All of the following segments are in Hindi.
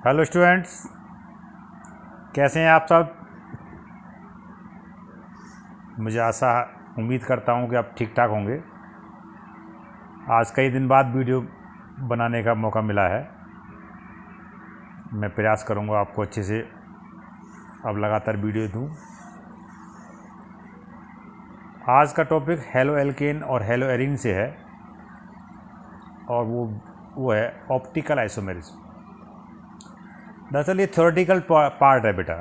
हेलो स्टूडेंट्स, कैसे हैं आप सब। मुझे आशा उम्मीद करता हूं कि आप ठीक ठाक होंगे। आज कई दिन बाद वीडियो बनाने का मौका मिला है। मैं प्रयास करूंगा आपको अच्छे से अब लगातार वीडियो दूं। आज का टॉपिक हैलो एल्केन और हैलो एरीन से है और वो है ऑप्टिकल आइसोमेरिज्म। दरअसल ये थ्योरेटिकल पार्ट है बेटा,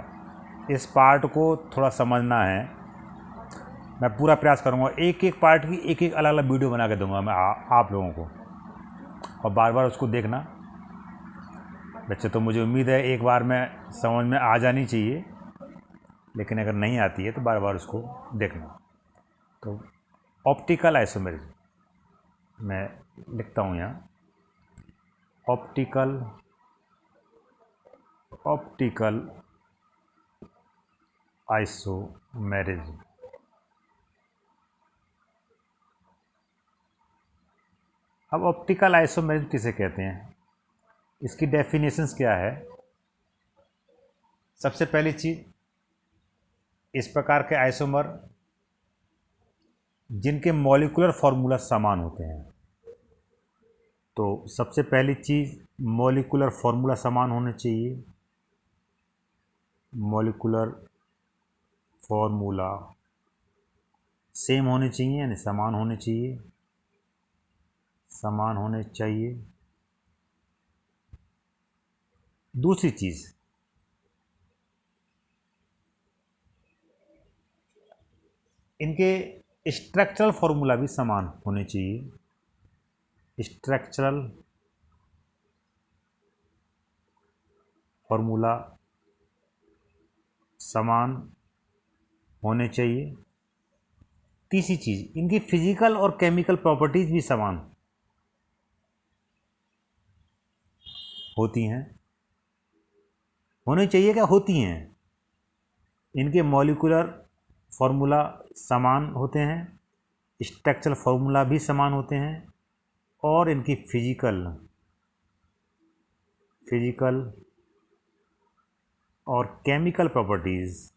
इस पार्ट को थोड़ा समझना है। मैं पूरा प्रयास करूंगा, एक एक पार्ट की एक एक अलग अलग वीडियो बना के दूंगा मैं आप लोगों को, और बार बार उसको देखना। वैसे तो मुझे उम्मीद है एक बार में समझ में आ जानी चाहिए, लेकिन अगर नहीं आती है तो बार बार उसको देखना। तो ऑप्टिकल आइसोमेरिज्म मैं लिखता हूँ यहाँ, ऑप्टिकल आइसोमेरिज्म। अब ऑप्टिकल आइसोमेरिज्म किसे कहते हैं, इसकी डेफिनेशंस क्या है। सबसे पहली चीज, इस प्रकार के आइसोमर जिनके मॉलिक्यूलर फार्मूला समान होते हैं। तो सबसे पहली चीज, मॉलिक्यूलर फार्मूला समान होने चाहिए। मॉलिक्यूलर फार्मूला सेम होने चाहिए, यानी समान होने चाहिए, समान होने चाहिए। दूसरी चीज, इनके स्ट्रक्चरल फार्मूला भी समान होने चाहिए। स्ट्रक्चरल फार्मूला समान होने चाहिए। तीसरी चीज, इनकी फिजिकल और केमिकल प्रॉपर्टीज भी समान होती हैं, होनी चाहिए, क्या होती हैं। इनके मॉलिक्यूलर फार्मूला समान होते हैं, स्ट्रक्चरल फार्मूला भी समान होते हैं, और इनकी फिजिकल और केमिकल प्रॉपर्टीज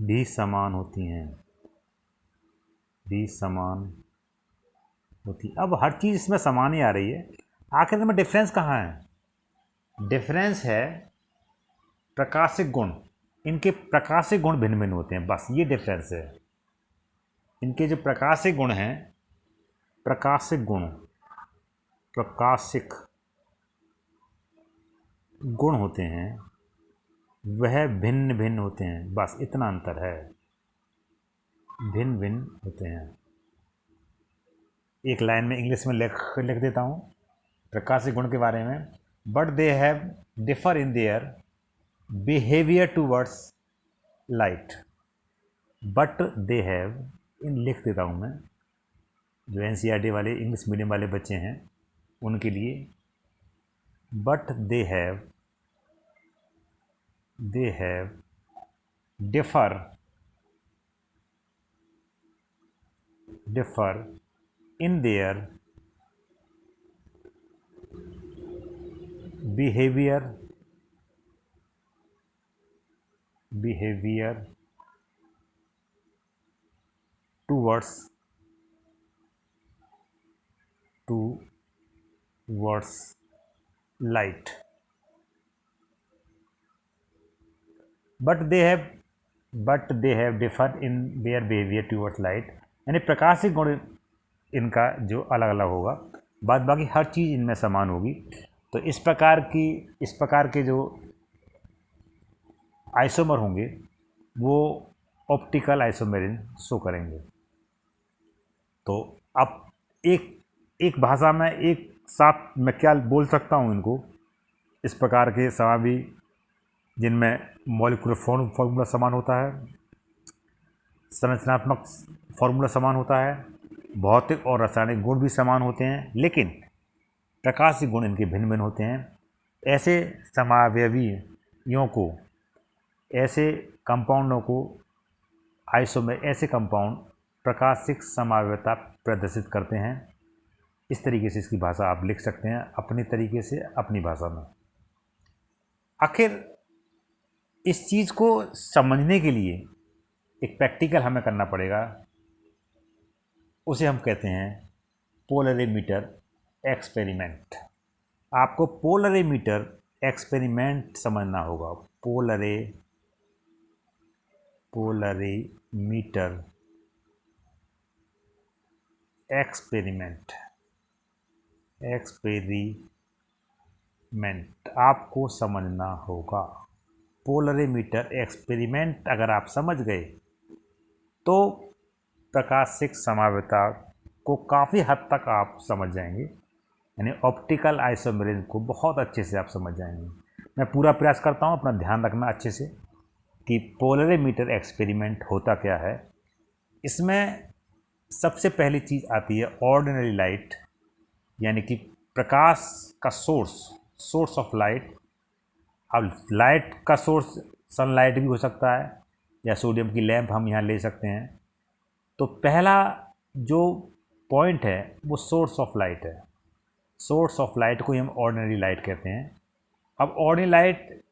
भी समान होती हैं, अब हर चीज़ इसमें समान ही आ रही है। आखिर में डिफरेंस कहाँ है। डिफरेंस है प्रकाशिक गुण। इनके प्रकाशिक गुण भिन्न भिन्न होते हैं, बस ये डिफरेंस है। इनके जो प्रकाशिक गुण हैं, प्रकाशिक गुण होते हैं, वह भिन्न भिन्न होते हैं, बस इतना अंतर है, भिन्न भिन्न होते हैं। एक लाइन में इंग्लिश में लिख देता हूँ प्रकाशिक गुण के बारे में। But they have differ in their behaviour towards light. But they have, इन लिख देता हूँ मैं, जो NCERT वाले इंग्लिश मीडियम वाले बच्चे हैं उनके लिए। But they have differ in their behaviour towards light. But they have differ in their behaviour towards light, यानी प्रकाशिक गुण इनका जो अलग अलग होगा, बाद बाकी हर चीज़ इनमें समान होगी। तो इस प्रकार के जो आइसोमर होंगे वो ऑप्टिकल आइसोमेरिज्म शो करेंगे। तो अब एक भाषा में एक साथ मैं क्या बोल सकता हूँ इनको, इस प्रकार के समावि जिनमें मॉलिक्यूलर फार्मूला समान होता है, संरचनात्मक फार्मूला समान होता है, भौतिक और रासायनिक गुण भी समान होते हैं, लेकिन प्रकाशिक गुण इनके भिन्न भिन्न होते हैं। ऐसे समावयवियों को, ऐसे कंपाउंडों को ऐसे कंपाउंड प्रकाशिक समावयवता प्रदर्शित करते हैं। इस तरीके से इसकी भाषा आप लिख सकते हैं अपने तरीके से, अपनी भाषा में। आखिर इस चीज़ को समझने के लिए एक प्रैक्टिकल हमें करना पड़ेगा, उसे हम कहते हैं पोलरीमीटर एक्सपेरिमेंट। आपको पोलरीमीटर एक्सपेरिमेंट समझना होगा। पोलरीमीटर एक्सपेरिमेंट आपको समझना होगा। पोलरीमीटर एक्सपेरिमेंट अगर आप समझ गए तो प्रकाशिक संभाव्यता को काफ़ी हद तक आप समझ जाएंगे, यानी ऑप्टिकल आइसोमेरिज्म को बहुत अच्छे से आप समझ जाएंगे। मैं पूरा प्रयास करता हूँ, अपना ध्यान रखना अच्छे से कि पोलरीमीटर एक्सपेरिमेंट होता क्या है। इसमें सबसे पहली चीज़ आती है ऑर्डिनरी लाइट, यानी कि प्रकाश का सोर्स ऑफ लाइट। अब लाइट का सोर्स सनलाइट भी हो सकता है या सोडियम की लैंप हम यहाँ ले सकते हैं। तो पहला जो पॉइंट है वो सोर्स ऑफ लाइट है। सोर्स ऑफ लाइट को हम ऑर्डिनरी लाइट कहते हैं। अब ऑर्डिनरी लाइट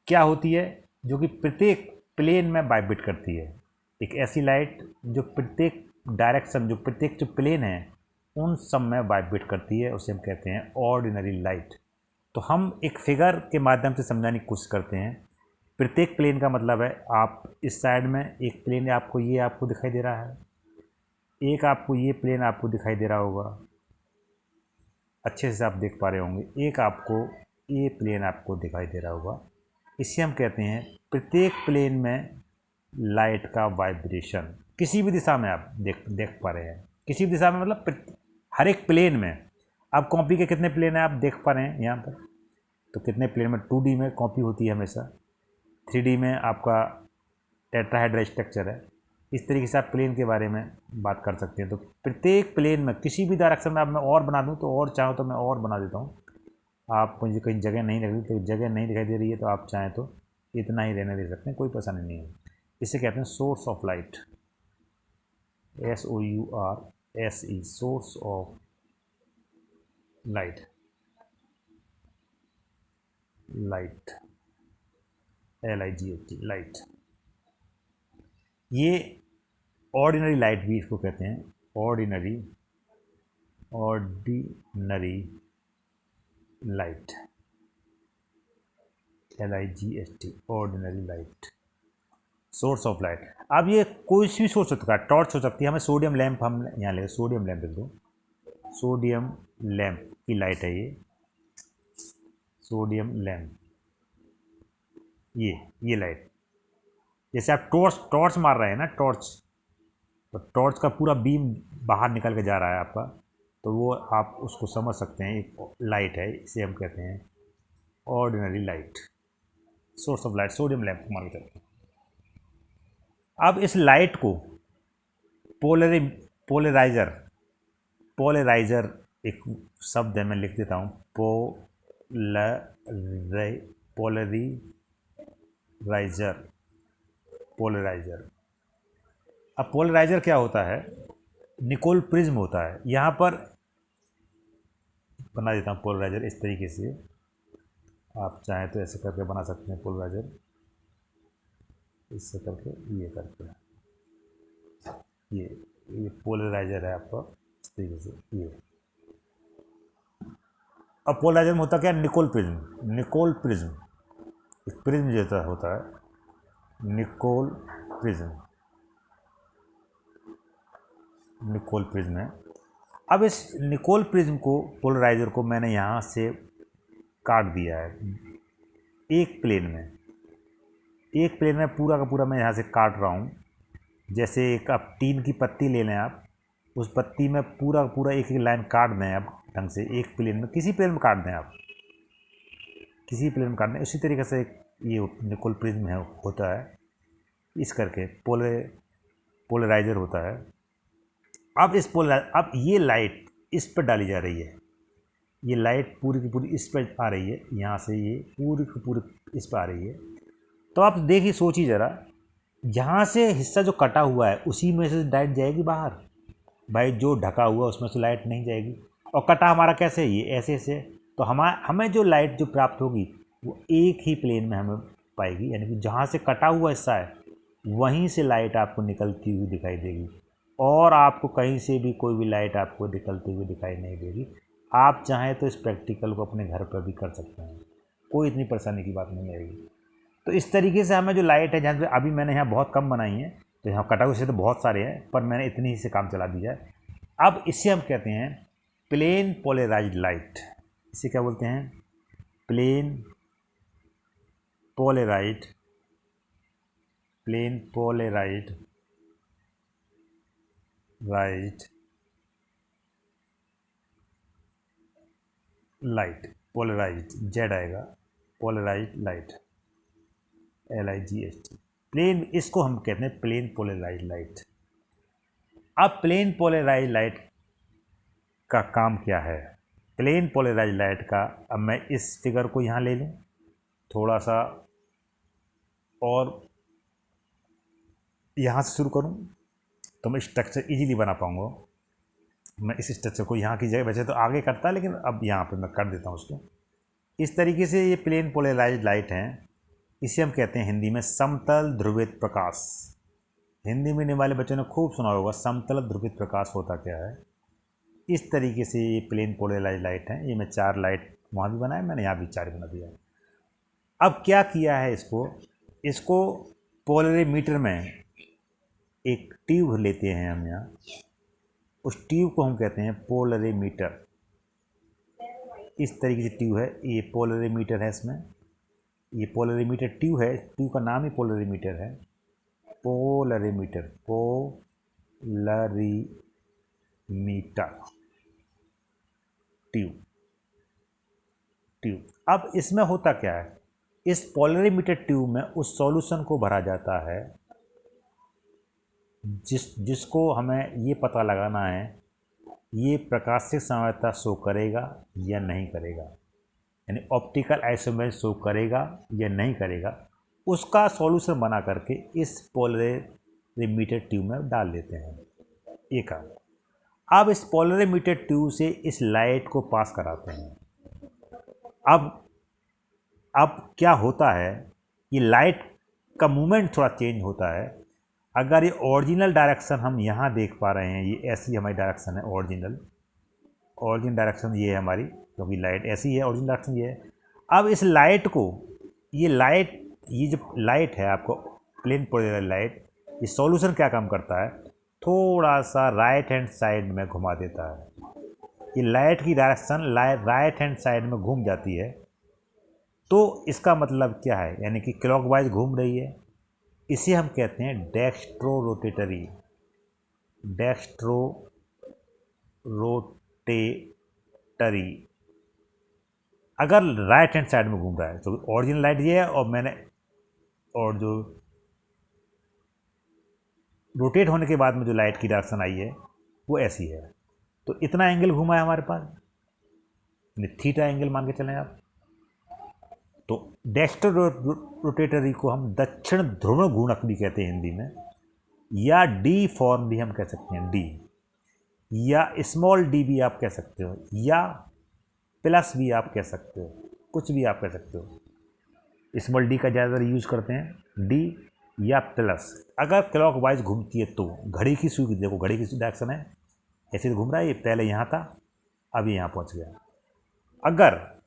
क्या होती है? जो कि प्रत्येक प्लेन में वाइब्रेट करती है। एक ऐसी लाइट जो प्रत्येक डायरेक्शन, जो प्रत्येक जो प्लेन है उन सब में वाइब्रेट करती है, उसे हम कहते हैं ऑर्डिनरी लाइट। तो हम एक फिगर के माध्यम से समझाने की कोशिश करते हैं। प्रत्येक प्लेन का मतलब है, आप इस साइड में एक प्लेन आपको ये आपको दिखाई दे रहा है, एक आपको ये प्लेन आपको दिखाई दे रहा होगा, अच्छे से आप देख पा रहे होंगे। एक आपको ये प्लेन आपको दिखाई दे रहा होगा। इसे हम कहते हैं प्रत्येक प्लेन में लाइट का वाइब्रेशन। किसी भी दिशा में आप देख पा रहे हैं, किसी भी दिशा में मतलब हर एक प्लेन में। अब कॉपी के कितने प्लेन हैं आप देख पा रहे हैं यहाँ पर, तो कितने प्लेन में 2D में कॉपी होती है हमेशा, 3D में आपका टेट्राहेड्रल स्ट्रक्चर है। इस तरीके से आप प्लेन के बारे में बात कर सकते हैं। तो प्रत्येक प्लेन में किसी भी डायरेक्शन में, आप मैं और बना दूँ तो और चाहो तो मैं और बना देता हूँ। आप मुझे कहीं जगह नहीं लग रही, तो जगह नहीं दिखाई दे रही है तो आप चाहें तो इतना ही रहने दे सकते हैं, कोई परेशानी नहीं है। इसे कहते हैं source of light, SOURSE, source of light, LIGHT, light. ये ऑर्डिनरी लाइट भी इसको कहते हैं, ordinary light, LIGHT, ordinary light, source of light. अब ये कोई भी सोर्स हो सकता है, टॉर्च हो सकती है, हमें सोडियम लैंप, हम यहाँ ले सोडियम लैंप लिख दो, सोडियम लैंप की लाइट है ये, सोडियम लैंप, ये लाइट। जैसे आप टॉर्च मार रहे हैं ना, तो टॉर्च का पूरा बीम बाहर निकल के जा रहा है आपका, तो वो आप उसको समझ सकते हैं, एक लाइट है। इसे हम कहते हैं ordinary light, source of light, sodium lamp को मान करते हैं। अब इस लाइट को पोलराइजर एक शब्द है, मैं लिख देता हूँ, पोलराइजर। अब पोलराइजर क्या होता है? निकोल प्रिज्म होता है। यहाँ पर बना देता हूँ पोलराइजर इस तरीके से, आप चाहें तो ऐसे करके बना सकते हैं पोलराइजर, इससे करके ये करके, ये पोलराइजर है आपका इस तरीके से ये। अब पोलराइजर में होता क्या? निकोल प्रिज्म, एक प्रिज्म जैसा होता है, निकोल प्रिज्म है। अब इस निकोल प्रिज्म को, पोलराइजर को मैंने यहाँ से काट दिया है एक प्लेन में, पूरा का पूरा मैं यहाँ से काट रहा हूँ। जैसे एक आप टीन की पत्ती ले लें, आप उस पत्ती में पूरा पूरा एक लाइन काट दें आप ढंग से, एक प्लेन में, किसी प्लेन में काट दें आप, किसी प्लेन में काट दें। उसी तरीके से ये निकोल प्रिज्म है, होता है इस करके पोलराइजर होता है। अब अब ये लाइट इस पर डाली जा रही है, ये लाइट पूरी की पूरी इस पर आ रही है, यहाँ से ये पूरी की पूरी इस पर आ रही है। तो आप देखिए, सोचिए ज़रा, यहाँ से हिस्सा जो कटा हुआ है उसी में से लाइट जाएगी बाहर, भाई जो ढका हुआ है उसमें से लाइट नहीं जाएगी, और कटा हमारा कैसे है, ये ऐसे से, तो हमें जो लाइट जो प्राप्त होगी वो एक ही प्लेन में हमें पाएगी, यानी कि जहाँ से कटा हुआ हिस्सा है वहीं से लाइट आपको निकलती हुई दिखाई देगी, और आपको कहीं से भी कोई भी लाइट आपको निकलती हुई दिखाई नहीं देगी। आप चाहें तो इस प्रैक्टिकल को अपने घर पर भी कर सकते हैं, कोई इतनी परेशानी की बात नहीं आएगी। तो इस तरीके से हमें जो लाइट है, जहाँ पे अभी मैंने यहाँ बहुत कम बनाई है, तो यहाँ कटा हुए से तो बहुत सारे हैं, पर मैंने इतनी ही से काम चला दिया है। अब इसे हम कहते हैं प्लेन पोलराइज्ड लाइट। इसे क्या बोलते हैं? Plane polarised light, polarised z आएगा, पोलराइज्ड लाइट, LIGHT, प्लेन, इसको हम कहते हैं प्लेन पोलराइज्ड लाइट। अब प्लेन पोलराइज्ड लाइट का काम क्या है? प्लेन पोलराइज्ड लाइट का, अब मैं इस फिगर को यहाँ ले लूँ थोड़ा सा, और यहाँ से शुरू करूँ तो मैं स्ट्रक्चर इजीली बना पाऊँगा। मैं इस स्ट्रक्चर को यहाँ की जगह, वैसे तो आगे करता, लेकिन अब यहाँ पे मैं कर देता हूँ उसको। इस तरीके से ये प्लेन पोलराइज्ड लाइट हैं। इसे हम कहते हैं हिंदी में समतल ध्रुवित प्रकाश। हिंदी मीडियम वाले बच्चों ने खूब सुना होगा समतल ध्रुवित प्रकाश होता क्या है। इस तरीके से ये प्लेन पोलराइज्ड लाइट है। ये मैं 4 लाइट वहाँ भी बनाया, मैंने यहाँ भी 4 बना दिया। अब क्या किया है इसको पोलरीमीटर में एक ट्यूब लेते हैं हम यहाँ, उस ट्यूब को हम कहते हैं पोलरीमीटर। इस तरीके से ट्यूब है, ये पोलरीमीटर है। इसमें ये पोलरीमीटर ट्यूब है, ट्यूब का नाम ही पोलरीमीटर है। Polarimeter tube. अब इसमें होता क्या है, इस पोलरीमीटर ट्यूब में उस सॉल्यूशन को भरा जाता है जिसको हमें ये पता लगाना है ये प्रकाशिक संवेदनता शो करेगा या नहीं करेगा, यानी ऑप्टिकल आइसोमेर शो करेगा या नहीं करेगा। उसका सॉल्यूशन बना करके इस पोलरीमीटर ट्यूब में डाल देते हैं। ये काम। अब इस पोलरीमीटर ट्यूब से इस लाइट को पास कराते हैं। अब क्या होता है, ये लाइट का मूवमेंट थोड़ा चेंज होता है। अगर ये ओरिजिनल डायरेक्शन हम यहाँ देख पा रहे हैं, ये ऐसी हमारी डायरेक्शन है, ओरिजिनल डायरेक्शन ये है हमारी, क्योंकि लाइट ऐसी है, ओरिजिनल डायरेक्शन ये है। अब इस लाइट को, ये जो लाइट है आपको प्लेन पोलराइज्ड लाइट, ये सॉल्यूशन क्या काम करता है, थोड़ा सा राइट हैंड साइड में घुमा देता है। ये लाइट की डायरेक्शन राइट हैंड साइड में घूम जाती है, तो इसका मतलब क्या है, यानी कि क्लॉकवाइज घूम रही है। इसे हम कहते हैं डेक्स्ट्रो रोटेटरी। अगर राइट हैंड साइड में घूम रहा है, तो ओरिजिनल लाइट ये है, और जो रोटेट होने के बाद में जो लाइट की डायरेक्शन आई है वो ऐसी है। तो इतना एंगल घूमा है हमारे पास, थीटा एंगल मान के चलें आप। तो डेक्स्ट्रो रोटेटरी को हम दक्षिण ध्रुव घूर्णक भी कहते हैं हिंदी में, या डी फॉर्म भी हम कह सकते हैं, डी, या स्मॉल डी भी आप कह सकते हो, या प्लस भी आप कह सकते हो, कुछ भी आप कह सकते हो। स्मॉल डी का ज़्यादातर यूज करते हैं, डी या प्लस। अगर क्लॉक वाइज घूमती है तो घड़ी की सुई देखो, घड़ी की डायरेक्शन है ऐसे घूम रहा है, ये पहले यहाँ था अब ये यहाँ पहुँच गया। अगर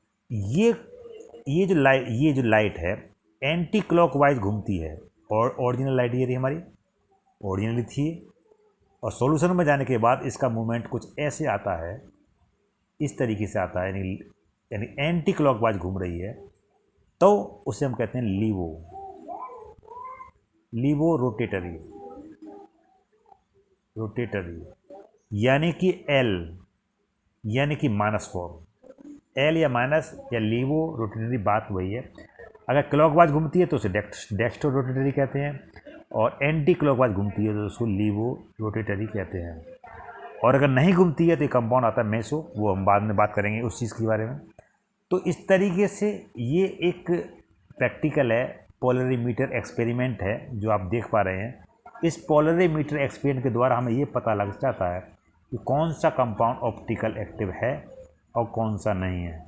ये जो लाइट है एंटी क्लॉकवाइज घूमती है, और ओरिजिनल लाइट ये रही हमारी, ओरिजिनली थी, और सॉल्यूशन में जाने के बाद इसका मूवमेंट कुछ ऐसे आता है, इस तरीके से आता है, यानी एंटी क्लॉकवाइज घूम रही है, तो उसे हम कहते हैं लीवो रोटेटरी, यानी कि एल, यानी कि माइनस फॉर्म, एल या माइनस या लीवो रोटेटरी, बात वही है। अगर क्लॉकवाइज घूमती है तो उसे डेक्स्ट्रो रोटेटरी कहते हैं, और एंटी क्लॉकवाइज घूमती है तो उसको लीवो रोटेटरी कहते हैं। और अगर नहीं घूमती है तो कंपाउंड आता है मेसो, वो हम बाद में बात करेंगे उस चीज़ के बारे में। तो इस तरीके से ये एक प्रैक्टिकल है, पोलरीमीटर एक्सपेरिमेंट है जो आप देख पा रहे हैं। इस पोलरीमीटर एक्सपेरिमेंट के द्वारा हमें ये पता लग जाता है कि कौन सा कंपाउंड ऑप्टिकल एक्टिव है और कौन सा नहीं है।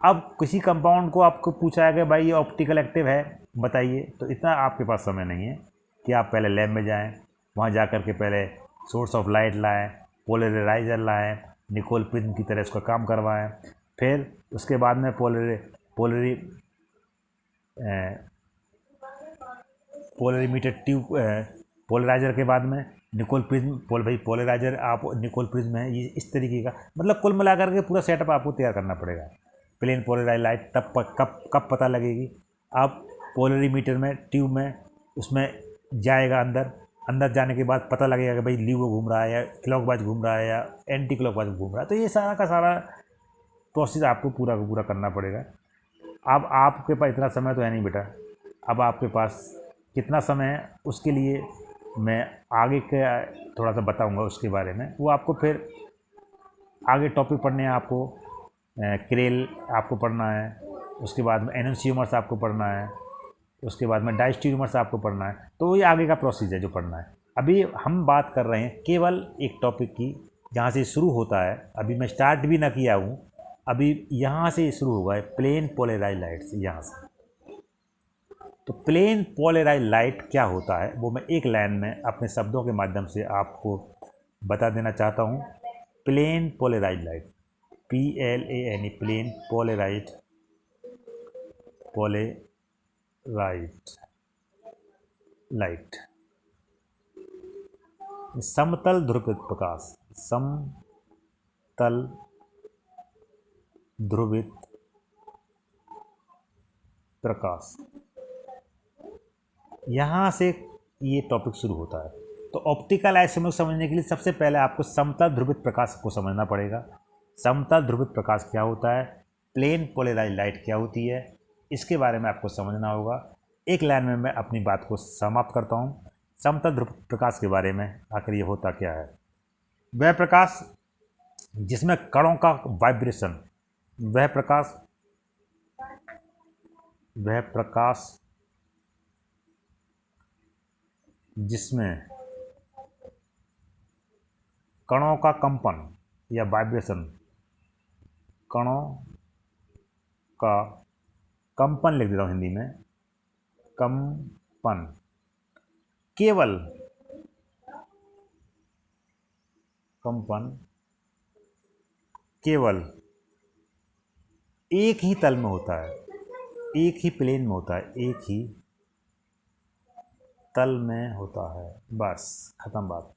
अब किसी कंपाउंड को आपको पूछा है कि भाई ये ऑप्टिकल एक्टिव है बताइए, तो इतना आपके पास समय नहीं है कि आप पहले लैब में जाएं, वहाँ जा कर के पहले सोर्स ऑफ लाइट लाएं, पोलराइजर लाएं, निकोल प्रिज्म की तरह उसका काम करवाएं, फिर उसके बाद में पोलरीमीटर ट्यूब, पोलराइजर के बाद में निकोल प्रिज्म, पोलराइजर आप निकोल प्रिज्म है, ये इस तरीके का मतलब कुल मिलाकर के पूरा सेटअप आपको तैयार करना पड़ेगा। प्लेन पोलराइज लाइट तब कब पता लगेगी, आप पोलरीमीटर में ट्यूब में उसमें जाएगा, अंदर जाने के बाद पता लगेगा कि भाई लीवो घूम रहा है या क्लॉकवाइज घूम रहा है या एंटी क्लॉकवाइज घूम रहा है। तो ये सारा का सारा प्रोसेस आपको पूरा का पूरा करना पड़ेगा। अब आपके पास इतना समय तो है नहीं बेटा, अब आपके पास कितना समय है उसके लिए मैं आगे का थोड़ा सा बताऊंगा उसके बारे में, वो आपको फिर आगे टॉपिक पढ़ने हैं। आपको क्रेल आपको पढ़ना है, उसके बाद में एनोसियोमर्स आपको पढ़ना है, उसके बाद में डायस्टीरियोमर्स आपको पढ़ना है। तो ये आगे का प्रोसीजर है जो पढ़ना है। अभी हम बात कर रहे हैं केवल एक टॉपिक की जहाँ से शुरू होता है, अभी मैं स्टार्ट भी ना किया हूँ, अभी यहाँ से शुरू होगा है प्लेन पोलराइज लाइट से, यहाँ से। तो प्लेन पोलराइज लाइट क्या होता है वो मैं एक लाइन में अपने शब्दों के माध्यम से आपको बता देना चाहता हूँ। Plane polarised light, PLANE, plane polarised light, समतल ध्रुवित प्रकाश, समतल ध्रुवित प्रकाश, यहाँ से ये टॉपिक शुरू होता है। तो ऑप्टिकल आइसोमर समझने के लिए सबसे पहले आपको समतल ध्रुवित प्रकाश को समझना पड़ेगा। समतल ध्रुवित प्रकाश क्या होता है, प्लेन पोलराइज लाइट क्या होती है, इसके बारे में आपको समझना होगा। एक लाइन में मैं अपनी बात को समाप्त करता हूँ। समतल ध्रुवित प्रकाश के बारे में आखिर ये होता क्या है, वह प्रकाश जिसमें कणों का वाइब्रेशन, वह प्रकाश जिसमें कणों का कंपन या वाइब्रेशन, कणों का कंपन लिख देता हूँ हिंदी में, कंपन केवल एक ही तल में होता है, एक ही प्लेन में होता है, एक ही तल में होता है, बस खत्म बात।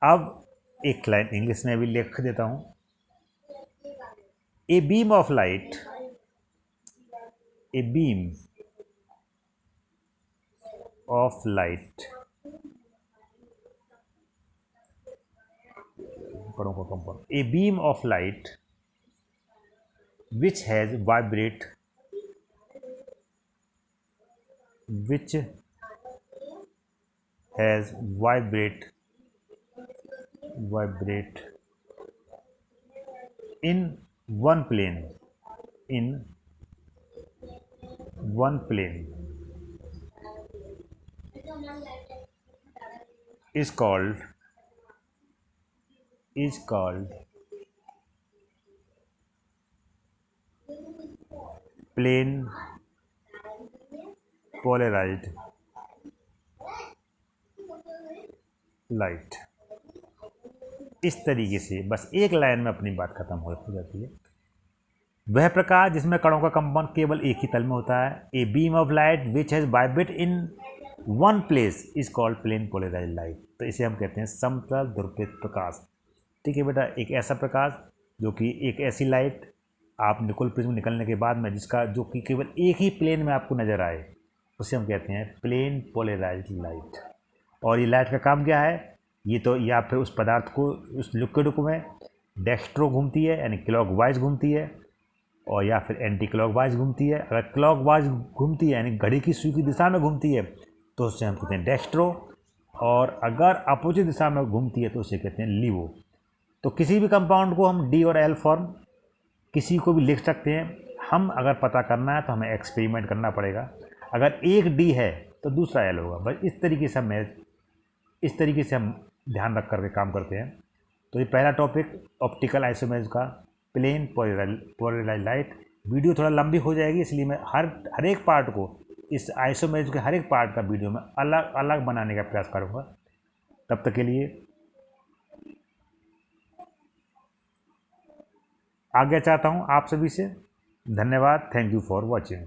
अब एक लाइन इंग्लिश में भी लिख देता हूँ। A beam of light, a beam of light, कणों का कंपन, a beam of light which has vibrate in one plane is called plane polarised light. इस तरीके से बस एक लाइन में अपनी बात खत्म हो जाती है। वह प्रकाश जिसमें कणों का कंपन केवल एक ही तल में होता है। A beam of light which has vibrate in one place is called plane polarised light. तो इसे हम कहते हैं समतल ध्रुवित प्रकाश। ठीक है बेटा, एक ऐसा प्रकाश जो कि एक ऐसी लाइट आप निकोल प्रिज्म निकलने के बाद में जिसका जो कि केवल एक ही प्लेन में आपको नज़र आए, उसे हम कहते हैं प्लेन पोलराइज्ड लाइट। और ये लाइट का काम क्या है, ये तो या फिर उस पदार्थ को, उस लिक्विड को में डेक्स्ट्रो घूमती है यानी क्लॉकवाइज घूमती है, और या फिर एंटी क्लॉकवाइज घूमती है। अगर क्लॉकवाइज घूमती है यानी घड़ी की सुई की दिशा में घूमती है तो उसे हम कहते हैं डेक्स्ट्रो, और अगर अपोजिट दिशा में घूमती है तो उसे कहते हैं लीवो। तो किसी भी कंपाउंड को हम डी और एल फॉर्म किसी को भी लिख सकते हैं। हम अगर पता करना है तो हमें एक्सपेरिमेंट करना पड़ेगा। अगर एक डी है तो दूसरा एल होगा। बस इस तरीके से हम ध्यान रख करके काम करते हैं। तो ये पहला टॉपिक ऑप्टिकल आइसोमेरिज्म का, प्लेन पोलराइज्ड लाइट। वीडियो थोड़ा लंबी हो जाएगी, इसलिए मैं हर एक पार्ट को, इस आइसोमेरिज्म के हर एक पार्ट का वीडियो में अलग अलग बनाने का प्रयास करूँगा। तब तक के लिए आज्ञा चाहता हूँ आप सभी से। धन्यवाद। Thank you for watching.